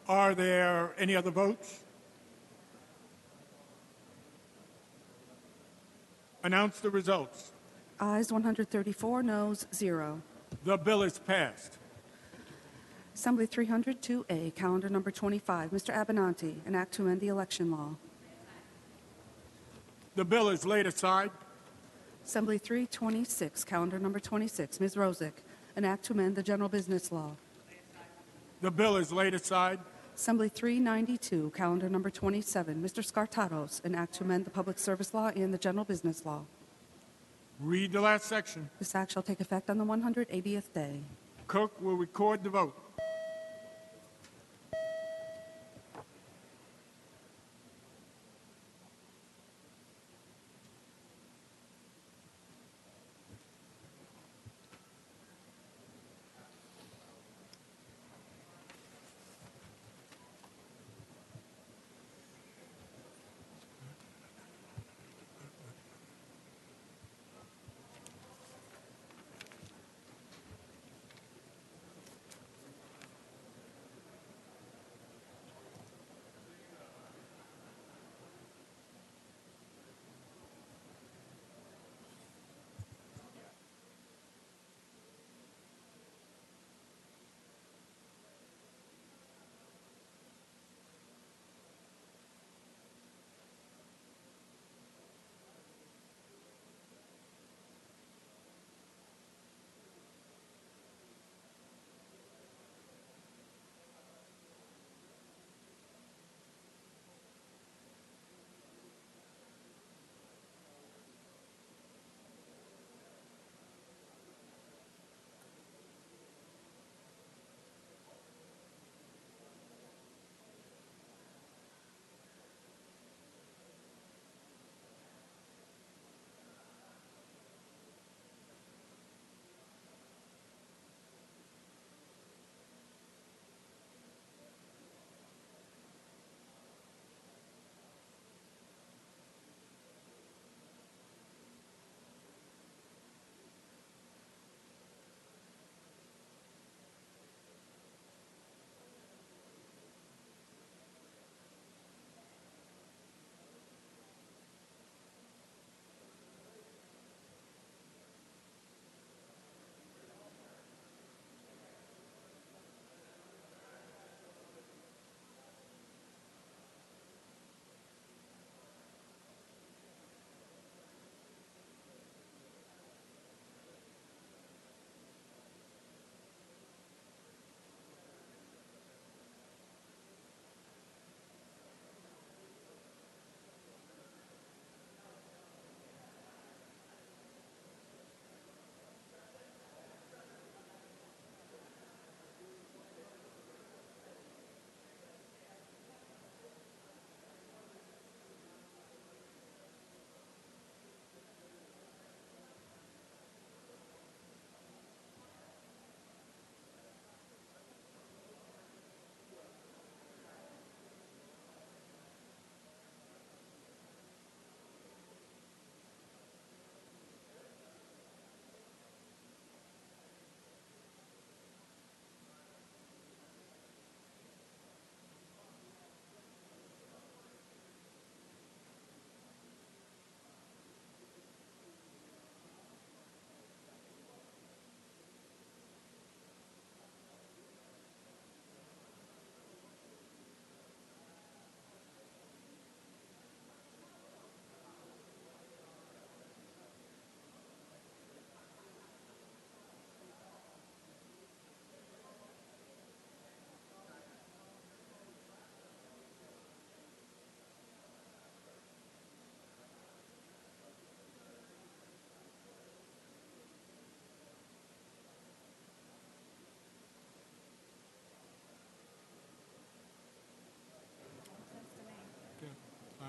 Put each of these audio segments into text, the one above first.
Are there any other votes? Announce the results. Ayes 134, noes 0. The bill is passed. Assembly 302A, calendar number 25. Mr. Abenanti, an act to amend the election law. The bill is laid aside. Assembly 326, calendar number 26. Ms. Rosick, an act to amend the general business law. The bill is laid aside. Assembly 392, calendar number 27. Mr. Scartatos, an act to amend the public service law and the general business law. Read the last section. This act shall take effect on the 180th day. Clerk will record the vote.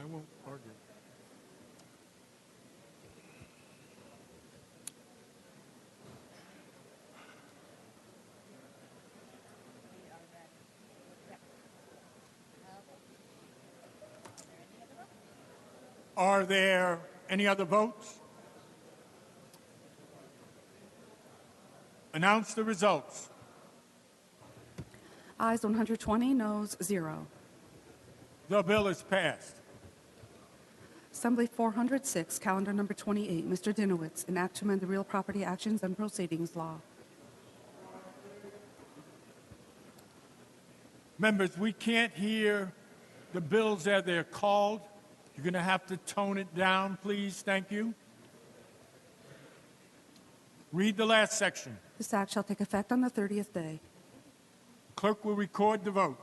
I won't argue. Are there any other votes? Announce the results. Ayes 120, noes 0. The bill is passed. Assembly 406, calendar number 28, Mr. Dinowitz, an act to amend the Real Property Actions and Proceedings Law. Members, we can't hear the bills as they're called. You're going to have to tone it down, please. Thank you. Read the last section. This act shall take effect on the 30th day. Clerk will record the vote.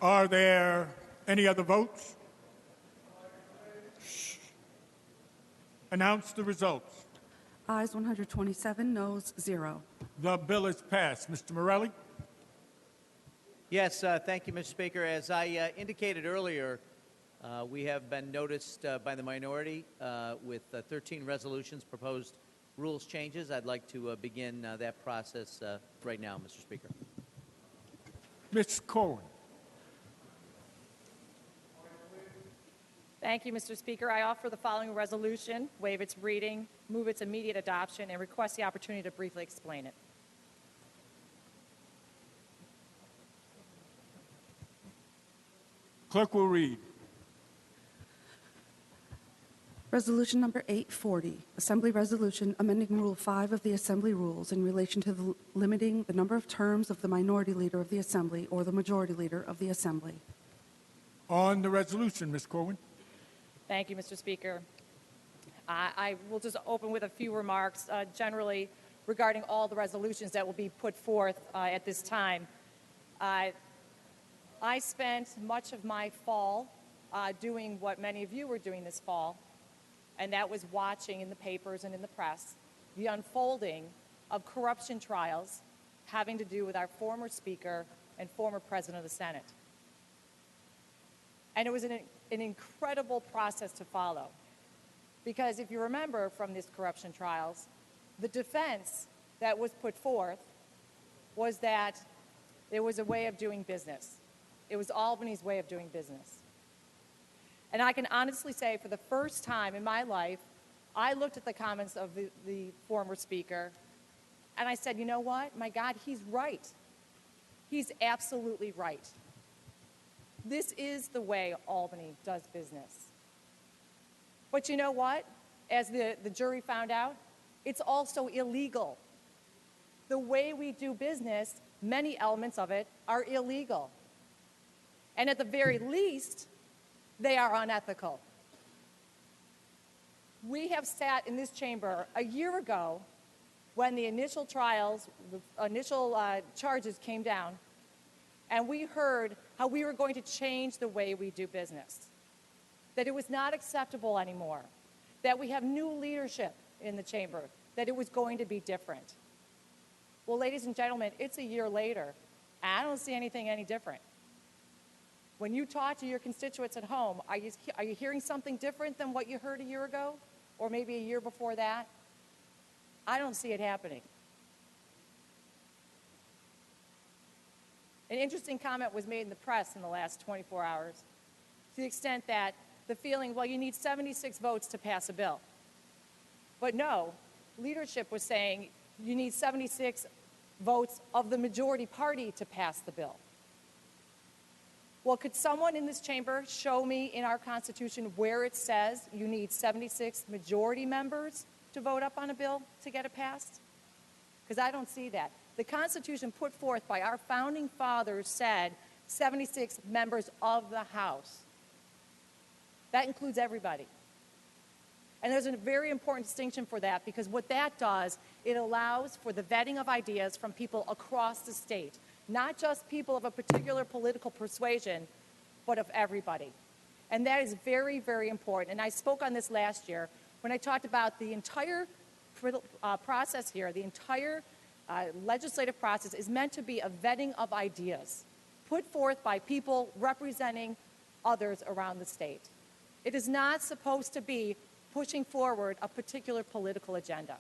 Are there any other votes? Announce the results. Ayes 127, noes 0. The bill is passed. Mr. Morelli? Yes, thank you, Mr. Speaker. As I indicated earlier, we have been noticed by the minority with 13 resolutions, proposed rules changes. I'd like to begin that process right now, Mr. Speaker. Ms. Cohen? Thank you, Mr. Speaker. I offer the following resolution, waive its reading, move its immediate adoption, and request the opportunity to briefly explain it. Clerk will read. Resolution number 840, Assembly Resolution amending Rule 5 of the Assembly Rules in relation to limiting the number of terms of the Minority Leader of the Assembly or the Majority Leader of the Assembly. On the resolution, Ms. Cohen. Thank you, Mr. Speaker. I will just open with a few remarks generally regarding all the resolutions that will be put forth at this time. I spent much of my fall doing what many of you were doing this fall, and that was watching in the papers and in the press the unfolding of corruption trials having to do with our former Speaker and former President of the Senate. And it was an incredible process to follow. Because if you remember from these corruption trials, the defense that was put forth was that there was a way of doing business. It was Albany's way of doing business. And I can honestly say for the first time in my life, I looked at the comments of the former Speaker and I said, you know what? My God, he's right. He's absolutely right. This is the way Albany does business. But you know what? As the jury found out, it's also illegal. The way we do business, many elements of it are illegal. And at the very least, they are unethical. We have sat in this chamber a year ago when the initial trials, the initial charges came down, and we heard how we were going to change the way we do business, that it was not acceptable anymore, that we have new leadership in the chamber, that it was going to be different. Well, ladies and gentlemen, it's a year later, and I don't see anything any different. When you talk to your constituents at home, are you hearing something different than what you heard a year ago, or maybe a year before that? I don't see it happening. An interesting comment was made in the press in the last 24 hours to the extent that the feeling, well, you need 76 votes to pass a bill. But no, leadership was saying you need 76 votes of the majority party to pass the bill. Well, could someone in this chamber show me in our Constitution where it says you need 76 majority members to vote up on a bill to get it passed? Because I don't see that. The Constitution put forth by our founding fathers said 76 members of the House. That includes everybody. And there's a very important distinction for that, because what that does, it allows for the vetting of ideas from people across the state, not just people of a particular political persuasion, but of everybody. And that is very, very important. And I spoke on this last year when I talked about the entire process here, the entire legislative process is meant to be a vetting of ideas put forth by people representing others around the state. It is not supposed to be pushing forward a particular political agenda.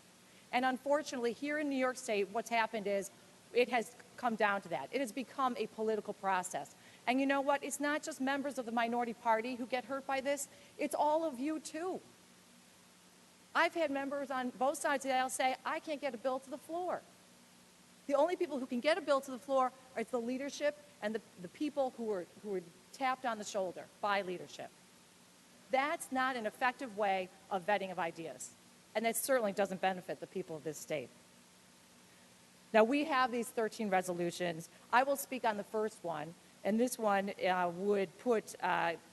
And unfortunately, here in New York State, what's happened is it has come down to that. It has become a political process. And you know what? It's not just members of the minority party who get hurt by this. It's all of you, too. I've had members on both sides of the aisle say, I can't get a bill to the floor. The only people who can get a bill to the floor are the leadership and the people who are tapped on the shoulder by leadership. That's not an effective way of vetting of ideas. And that certainly doesn't benefit the people of this state. Now, we have these 13 resolutions. I will speak on the first one. And this one would put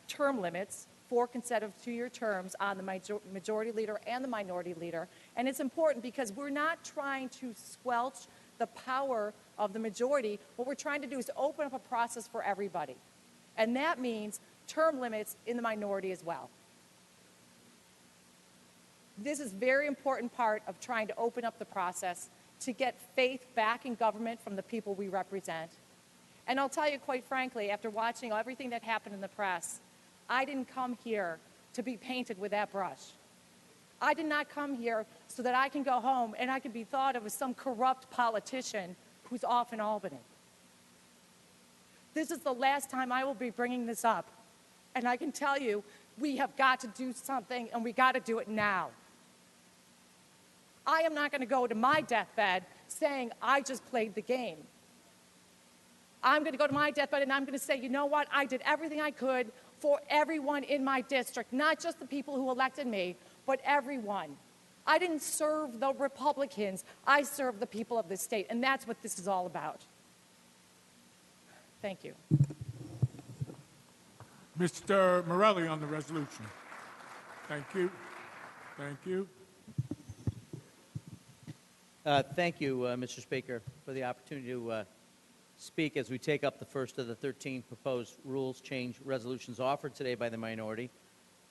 term limits, 4 consecutive 2-year terms on the majority leader and the minority leader. And it's important because we're not trying to squelch the power of the majority. What we're trying to do is open up a process for everybody. And that means term limits in the minority as well. This is a very important part of trying to open up the process to get faith back in government from the people we represent. And I'll tell you quite frankly, after watching everything that happened in the press, I didn't come here to be painted with that brush. I did not come here so that I can go home and I can be thought of as some corrupt politician who's off in Albany. This is the last time I will be bringing this up. And I can tell you, we have got to do something, and we got to do it now. I am not going to go to my deathbed saying I just played the game. I'm going to go to my deathbed and I'm going to say, you know what? I did everything I could for everyone in my district, not just the people who elected me, but everyone. I didn't serve the Republicans. I served the people of this state, and that's what this is all about. Thank you. Mr. Morelli on the resolution. Thank you. Thank you. Thank you, Mr. Speaker, for the opportunity to speak as we take up the first of the 13 proposed rules change resolutions offered today by the minority.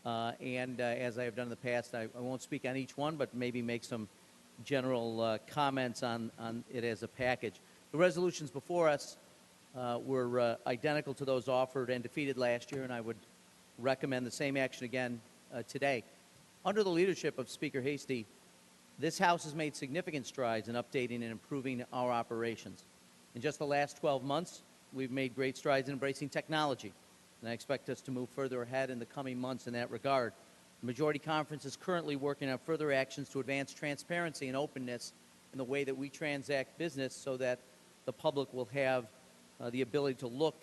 As I have done in the past, I won't speak on each one, but maybe make some general comments on it as a package. The resolutions before us were identical to those offered and defeated last year, and I would recommend the same action again today. Under the leadership of Speaker Hasty, this House has made significant strides in updating and improving our operations. In just the last 12 months, we've made great strides in embracing technology, and I expect us to move further ahead in the coming months in that regard. The Majority Conference is currently working on further actions to advance transparency and openness in the way that we transact business so that the public will have the ability to look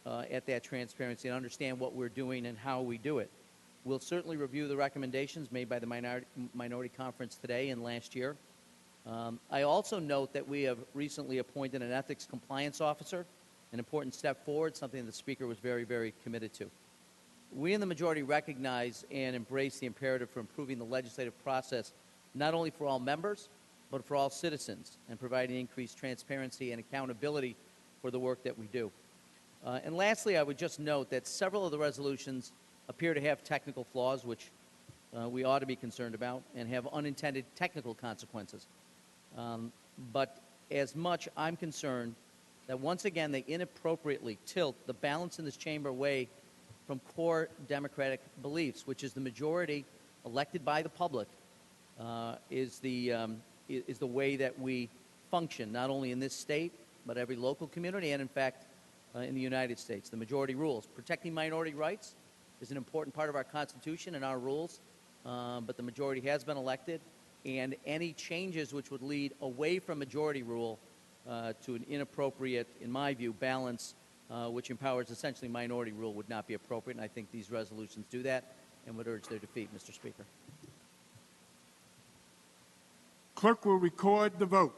at that transparency and understand what we're doing and how we do it. We'll certainly review the recommendations made by the Minority Conference today and last year. I also note that we have recently appointed an ethics compliance officer, an important step forward, something the Speaker was very, very committed to. We in the majority recognize and embrace the imperative for improving the legislative process, not only for all members, but for all citizens, and providing increased transparency and accountability for the work that we do. And lastly, I would just note that several of the resolutions appear to have technical flaws, which we ought to be concerned about, and have unintended technical consequences. But as much, I'm concerned that once again they inappropriately tilt the balance in this chamber away from core democratic beliefs, which is the majority elected by the public is the way that we function, not only in this state, but every local community and, in fact, in the United States. The majority rules. Protecting minority rights is an important part of our Constitution and our rules, but the majority has been elected, and any changes which would lead away from majority rule to an inappropriate, in my view, balance which empowers essentially minority rule would not be appropriate, and I think these resolutions do that and would urge their defeat, Mr. Speaker. Clerk will record the vote.